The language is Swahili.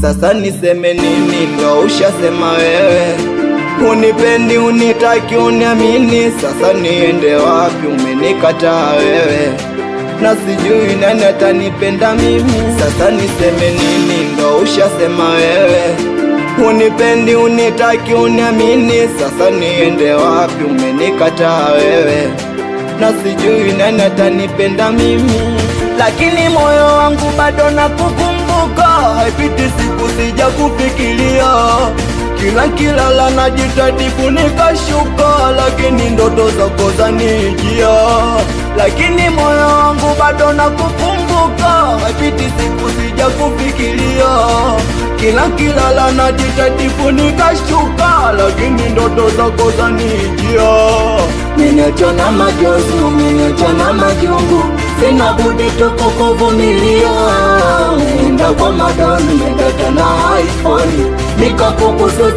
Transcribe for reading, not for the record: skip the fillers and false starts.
Sasa niseme nini? Ndo ushasema wewe unipendi, unitaki, uniamini. Sasa niende wapi? Umenikataa wewe na sijui nani atanipenda mimi. Sasa niseme nini? Ndo ushasema wewe unipendi, unitaki, uniamini. Sasa niende wapi? Umenikataa wewe na sijui nani atanipenda mimi. Lakini moyo wangu bado nakukumbuka, haipiti siku sija kufikiria. Kila kilala najitahidi kunikashuka, lakini ndoto zako zanijia. Lakini moyo wangu bado nakukumbuka, haipiti siku sija kufikiria. Kila kilala najitahidi kunikashuka, lakini ndoto zako zanijia. Nimeachwa na machozi, nimeachwa na majungu, sina budi tu kukuvumilia. Nenda kwa madoni, nenda na iPhone, nikakubusu